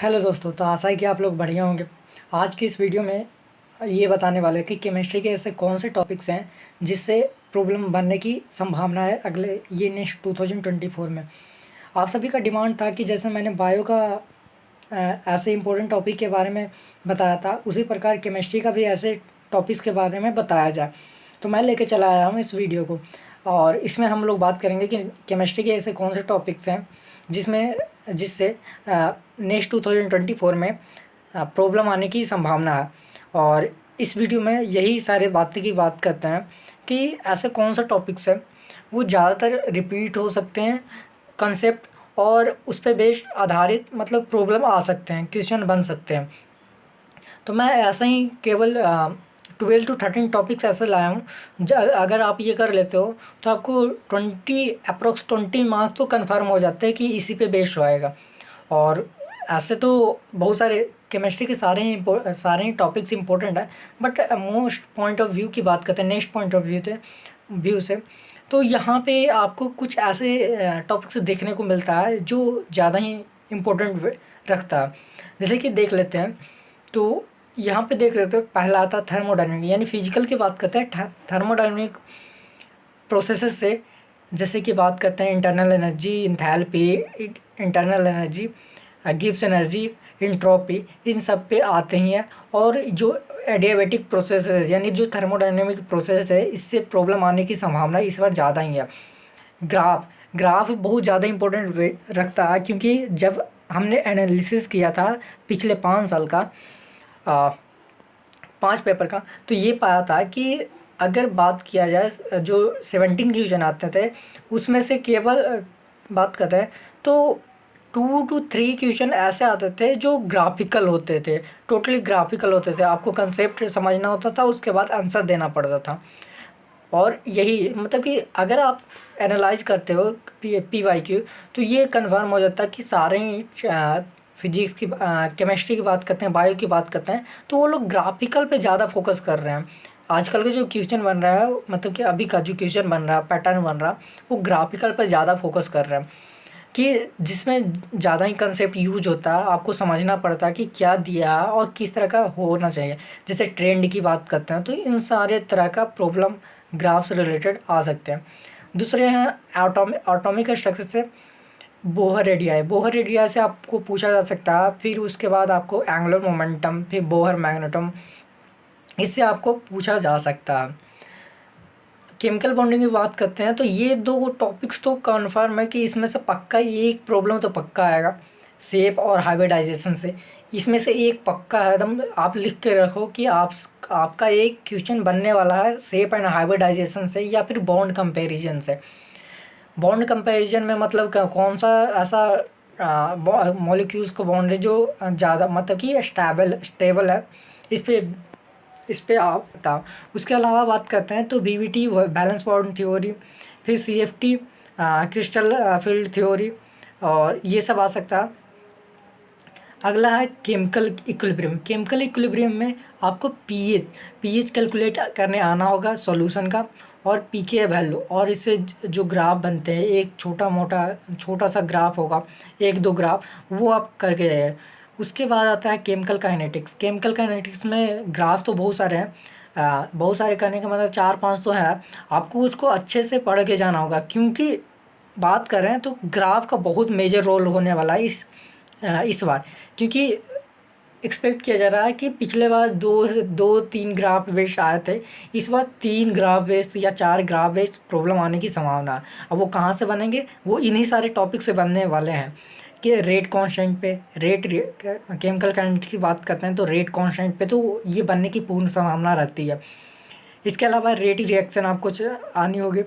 Hello दोस्तों, तो आशा है कि आप लोग बढ़िया होंगे। आज की इस वीडियो में ये बताने वाले हैं कि केमिस्ट्री के ऐसे कौन से टॉपिक्स हैं जिससे प्रॉब्लम बनने की संभावना है अगले ये नेक्स्ट 2024 में। आप सभी का डिमांड था कि जैसे मैंने बायो का ऐसे इम्पोर्टेंट टॉपिक के बारे में बताया था, उसी प्रकार केमिस्ट्री का भी ऐसे टॉपिक्स के बारे में बताया जाए। तो मैं लेके चला आया हूँ इस वीडियो को, और इसमें हम लोग बात करेंगे कि केमिस्ट्री के ऐसे कौन से टॉपिक्स हैं जिससे नेक्स्ट 2024 में प्रॉब्लम आने की संभावना है। और इस वीडियो में यही सारे बातें की बात करते हैं कि ऐसे कौन सा टॉपिक्स हैं वो ज़्यादातर रिपीट हो सकते हैं कंसेप्ट, और उस पे बेस्ड आधारित मतलब प्रॉब्लम आ सकते हैं, क्वेश्चन बन सकते हैं। तो मैं ऐसे ही केवल 12 to 13 टॉपिक्स ऐसे लाया हूँ। अगर आप ये कर लेते हो तो आपको 20 मार्क्स तो कन्फर्म हो जाते हैं कि इसी पे बेस्ड रहेगा। और ऐसे तो बहुत सारे केमिस्ट्री के सारे ही टॉपिक्स इंपॉर्टेंट है, but most point of view की बात करते हैं, नेक्स्ट पॉइंट ऑफ व्यू से। तो यहाँ पे आपको कुछ ऐसे टॉपिक्स देखने को मिलता है जो ज़्यादा ही इम्पोर्टेंट रखता है। जैसे कि देख लेते हैं, तो यहाँ पे देख लेते हैं, पहला आता है थर्मोडायनेमिक, यानी फिजिकल की बात करते हैं। थर्मोडायनेमिक प्रोसेसेस से जैसे कि बात करते हैं internal energy, enthalpy, internal energy, Gibbs energy, entropy, इन सब पे आते ही हैं। और जो एडियाबैटिक प्रोसेस है यानी जो थर्मोडायनेमिक प्रोसेस है, इससे प्रॉब्लम आने की संभावना इस बार ज़्यादा ही है। ग्राफ बहुत ज़्यादा इम्पोर्टेंट रखता है, क्योंकि जब हमने एनालिसिस किया था पिछले 5 साल का 5 पेपर का, तो ये पाया था कि अगर बात किया जाए जो 17 क्वेश्चन आते थे उसमें से केवल बात करते हैं तो 2 to 3 क्वेश्चन ऐसे आते थे जो ग्राफिकल होते थे, टोटली ग्राफिकल होते थे। आपको कंसेप्ट समझना होता था, उसके बाद आंसर देना पड़ता था। और यही मतलब कि अगर आप एनालाइज करते हो PYQ, तो ये कन्फर्म हो जाता है कि सारे ही फिजिक्स की केमिस्ट्री की बात करते हैं, बायो की बात करते हैं, तो वो लोग ग्राफिकल पे ज़्यादा फोकस कर रहे हैं। आजकल का जो क्वेश्चन बन रहा है, मतलब कि अभी का जो क्वेश्चन बन रहा है, पैटर्न बन रहा है, वो ग्राफिकल पर ज़्यादा फोकस कर रहे हैं, कि जिसमें ज़्यादा ही कंसेप्ट यूज होता है। आपको समझना पड़ता है कि क्या दिया और किस तरह का होना चाहिए। जैसे ट्रेंड की बात करते हैं, तो इन सारे तरह का प्रॉब्लम ग्राफ से रिलेटेड आ सकते हैं। दूसरे हैं एटॉमिक स्ट्रक्चर से बोहर रेडियाई। बोहर रेडियाई से आपको पूछा जा सकता है। फिर उसके बाद आपको एंगुलर मोमेंटम, फिर बोहर मैग्नेटम, इससे आपको पूछा जा सकता है। केमिकल बॉन्डिंग की बात करते हैं, तो ये 2 टॉपिक्स तो कन्फर्म है कि इसमें से पक्का एक प्रॉब्लम तो पक्का आएगा, शेप और हाइब्रिडाइजेशन से। इसमें से एक पक्का है, एकदम आप लिख के रखो कि आपका एक क्वेश्चन बनने वाला है शेप एंड हाइब्रिडाइजेशन से, या फिर बॉन्ड कंपैरिजन से। बॉन्ड कंपैरिजन में मतलब कौन सा ऐसा मॉलिक्यूल्स को बॉन्ड है जो ज़्यादा मतलब कि स्टेबल है, इस पे आप बताओ। उसके अलावा बात करते हैं तो BBT बैलेंस बॉन्ड थ्योरी, फिर CFT क्रिस्टल फील्ड थ्योरी, और ये सब आ सकता है। अगला है केमिकल इक्विलिब्रियम। केमिकल इक्विलिब्रियम में आपको पीएच कैलकुलेट करने आना होगा सॉल्यूशन का, और pK वैल्यू, और इससे जो ग्राफ बनते हैं, एक छोटा सा ग्राफ होगा, 1-2 ग्राफ, वो आप करके जाइए। उसके बाद आता है केमिकल काइनेटिक्स। केमिकल काइनेटिक्स में ग्राफ तो बहुत सारे हैं, बहुत सारे करने का मतलब 4-5 तो है। आपको उसको अच्छे से पढ़ के जाना होगा, क्योंकि बात कर रहे हैं तो ग्राफ का बहुत मेजर रोल होने वाला है इस बार। क्योंकि एक्सपेक्ट किया जा रहा है कि पिछले बार 2-3 ग्राफ बेस्ड आए थे, इस बार 3 ग्राफ बेस्ड या 4 ग्राफ बेस्ड प्रॉब्लम आने की संभावना है। अब वो कहाँ से बनेंगे, वो इन्हीं सारे टॉपिक से बनने वाले हैं। कि रेट कांस्टेंट पे, केमिकल काइनेटिक्स की बात करते हैं तो रेट कांस्टेंट पे तो ये बनने की पूर्ण संभावना रहती है। इसके अलावा रेट रिएक्शन आपको आनी होगी,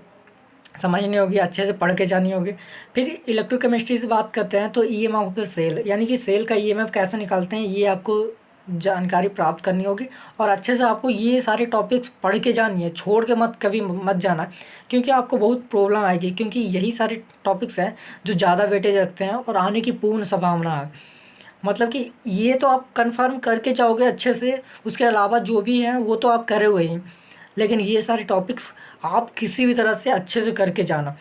समझनी होगी, अच्छे से पढ़ के जानी होगी। फिर इलेक्ट्रोकेमिस्ट्री से बात करते हैं तो EMF ऑफ द सेल, यानी कि सेल का EMF कैसे निकालते हैं, ये आपको जानकारी प्राप्त करनी होगी। और अच्छे से आपको ये सारे टॉपिक्स पढ़ के जानी है, छोड़ के कभी मत जाना, क्योंकि आपको बहुत प्रॉब्लम आएगी। क्योंकि यही सारे टॉपिक्स हैं जो ज़्यादा वेटेज रखते हैं और आने की पूर्ण संभावना है। मतलब कि ये तो आप कंफर्म करके जाओगे अच्छे से, उसके अलावा जो भी हैं वो तो आप करे हुए ही, लेकिन ये सारे टॉपिक्स आप किसी भी तरह से अच्छे से करके जाना।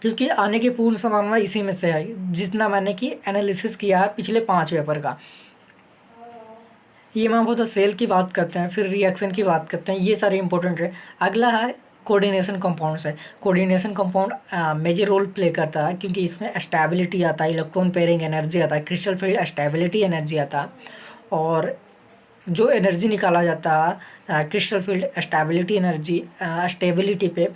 क्योंकि आने की पूर्ण संभावना इसी में से है, जितना मैंने कि एनालिसिस किया है पिछले 5 पेपर का। ये मैं बहुत सेल की बात करते हैं, फिर रिएक्शन की बात करते हैं, ये सारे इंपॉर्टेंट है। अगला है कोऑर्डिनेशन कंपाउंड्स है। Coordination compound major role play करता है, क्योंकि इसमें स्टेबिलिटी आता है, इलेक्ट्रॉन पेयरिंग एनर्जी आता है, क्रिस्टल फील्ड स्टेबिलिटी एनर्जी आता है, और जो एनर्जी निकाला जाता है crystal field stability energy stability पे,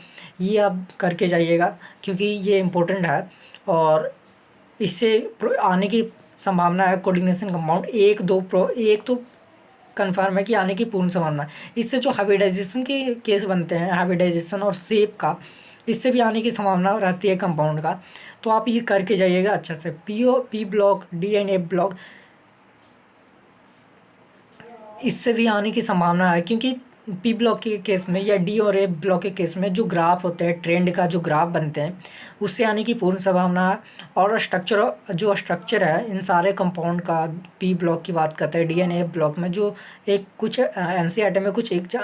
ये आप करके जाइएगा क्योंकि ये इम्पोर्टेंट है। और इससे आने की संभावना है कोऑर्डिनेशन कंपाउंड एक तो कन्फर्म है कि आने की पूर्ण संभावना है। इससे जो हाइब्रिडाइजेशन के केस बनते हैं, हाइब्रिडाइजेशन और शेप का, इससे भी आने की संभावना रहती है कंपाउंड का। तो आप ये करके जाइएगा अच्छा से। P block, D and F block, इससे भी आने की संभावना है, क्योंकि पी ब्लॉक के केस में या डी और ए ब्लॉक के केस में जो ग्राफ होते हैं, ट्रेंड का जो ग्राफ बनते हैं, उससे आने की पूर्ण संभावना है। और स्ट्रक्चर है इन सारे कंपाउंड का, पी ब्लॉक की बात करते हैं, डी एंड ए ब्लॉक में जो एक कुछ एनसीईआरटी में कुछ एक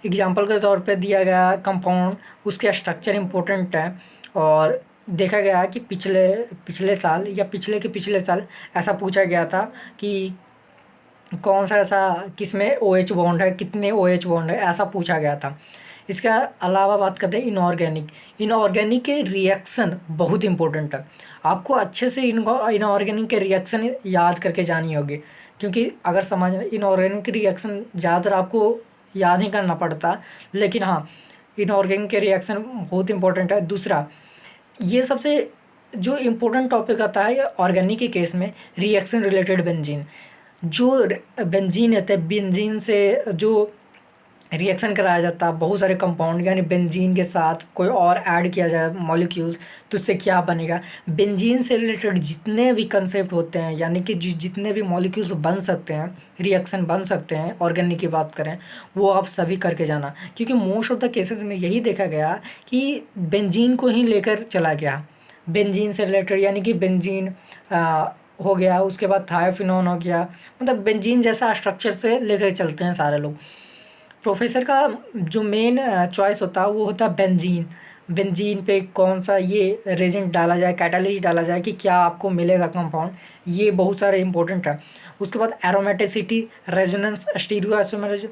एग्जाम्पल के तौर पे दिया गया कंपाउंड, उसके स्ट्रक्चर इम्पोर्टेंट है। और देखा गया कि पिछले साल या पिछले साल ऐसा पूछा गया था कि कौन सा ऐसा किसमें OH बॉन्ड है, कितने OH बॉन्ड है, ऐसा पूछा गया था। इसके अलावा बात करते हैं इनऑर्गेनिक के रिएक्शन बहुत इंपॉर्टेंट है। आपको अच्छे से इनऑर्गेनिक के रिएक्शन याद करके जानी होगी, क्योंकि अगर समझ इनऑर्गेनिक रिएक्शन ज़्यादातर आपको याद नहीं करना पड़ता, लेकिन हाँ इनऑर्गेनिक के रिएक्शन बहुत इंपॉर्टेंट है। दूसरा, ये सबसे जो इम्पोर्टेंट टॉपिक आता है ऑर्गेनिक के केस में, रिएक्शन रिलेटेड बेंजीन। जो बेंजीन होता है, बेंजीन से जो रिएक्शन कराया जाता है बहुत सारे कंपाउंड, यानी बेंजीन के साथ कोई और ऐड किया जाए मॉलिक्यूल्स, तो उससे क्या बनेगा। बेंजीन से रिलेटेड जितने भी कंसेप्ट होते हैं, यानी कि जितने भी मॉलिक्यूल्स बन सकते हैं, रिएक्शन बन सकते हैं ऑर्गेनिक की बात करें, वो आप सभी करके जाना। क्योंकि मोस्ट ऑफ द केसेस में यही देखा गया कि बेंजीन को ही लेकर चला गया, बेंजीन से रिलेटेड, यानी कि बेंजीन हो गया, उसके बाद थायोफिनोन हो गया, मतलब बेंजीन जैसा स्ट्रक्चर से लेकर चलते हैं सारे लोग। प्रोफेसर का जो मेन चॉइस होता है वो होता है बेंजीन पे कौन सा ये रेजेंट डाला जाए, कैटालिस्ट डाला जाए कि क्या आपको मिलेगा कंपाउंड, ये बहुत सारे इंपॉर्टेंट है। उसके बाद एरोमेटिसिटी, रेजोनेंस, स्टीरियोआइसोमरेज,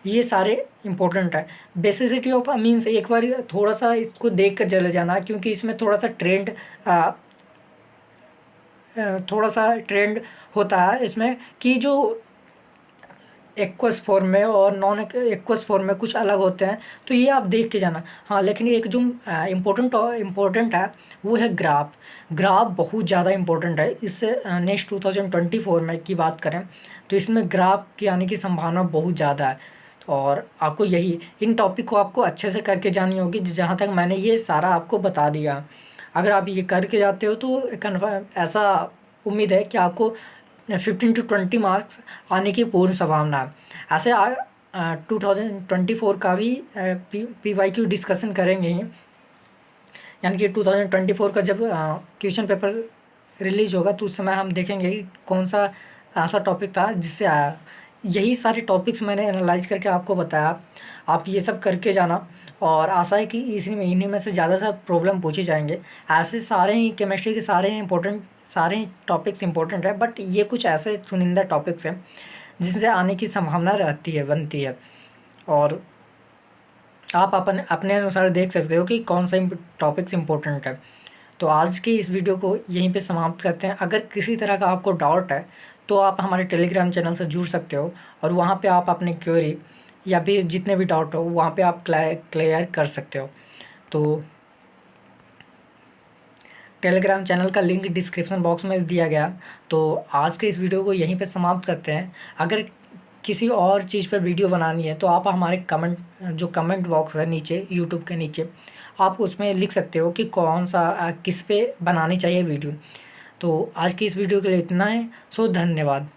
ये सारे इंपॉर्टेंट है। बेसिसिटी ऑफ मीन्स एक बार थोड़ा सा इसको देख कर चले जाना, क्योंकि इसमें थोड़ा सा ट्रेंड होता है इसमें कि जो एक्वस फॉर्म में और नॉन एक्वस फॉर्म में कुछ अलग होते हैं, तो ये आप देख के जाना। हाँ, लेकिन एक जो इम्पोर्टेंट है वो है ग्राफ बहुत ज़्यादा इम्पोर्टेंट है। इससे नेक्स्ट 2024 में की बात करें तो इसमें ग्राफ की आने की संभावना बहुत ज़्यादा है। और आपको इन टॉपिक को आपको अच्छे से करके जानी होगी, जहाँ तक मैंने ये सारा आपको बता दिया। अगर आप ये करके जाते हो तो कन्फर्म ऐसा उम्मीद है कि आपको 15 to 20 मार्क्स आने की पूर्ण संभावना है। ऐसे 2024 का भी PYQ डिस्कशन करेंगे ही, यानी कि 2024 का जब क्वेश्चन पेपर रिलीज होगा तो उस समय हम देखेंगे कि कौन सा ऐसा टॉपिक था जिससे आया। यही सारे टॉपिक्स मैंने एनालाइज करके आपको बताया, आप ये सब करके जाना। और आशा है कि इन्हीं में से ज़्यादातर प्रॉब्लम पूछे जाएंगे। ऐसे सारे ही केमिस्ट्री के सारे ही टॉपिक्स इंपॉर्टेंट है, बट ये कुछ ऐसे चुनिंदा टॉपिक्स हैं जिनसे आने की संभावना बनती है। और आप अपने अनुसार देख सकते हो कि कौन सा टॉपिक्स इंपॉर्टेंट है। तो आज की इस वीडियो को यहीं पे समाप्त करते हैं। अगर किसी तरह का आपको डाउट है तो आप हमारे टेलीग्राम चैनल से जुड़ सकते हो, और वहाँ पे आप अपने क्वेरी या फिर जितने भी डाउट हो वहाँ पे आप क्लियर कर सकते हो। तो टेलीग्राम चैनल का लिंक डिस्क्रिप्शन बॉक्स में दिया गया। तो आज के इस वीडियो को यहीं पे समाप्त करते हैं। अगर किसी और चीज़ पर वीडियो बनानी है तो आप हमारे कमेंट बॉक्स है नीचे, यूट्यूब के नीचे, आप उसमें लिख सकते हो कि कौन सा किस पे बनानी चाहिए वीडियो। तो आज की इस वीडियो के लिए इतना है। धन्यवाद।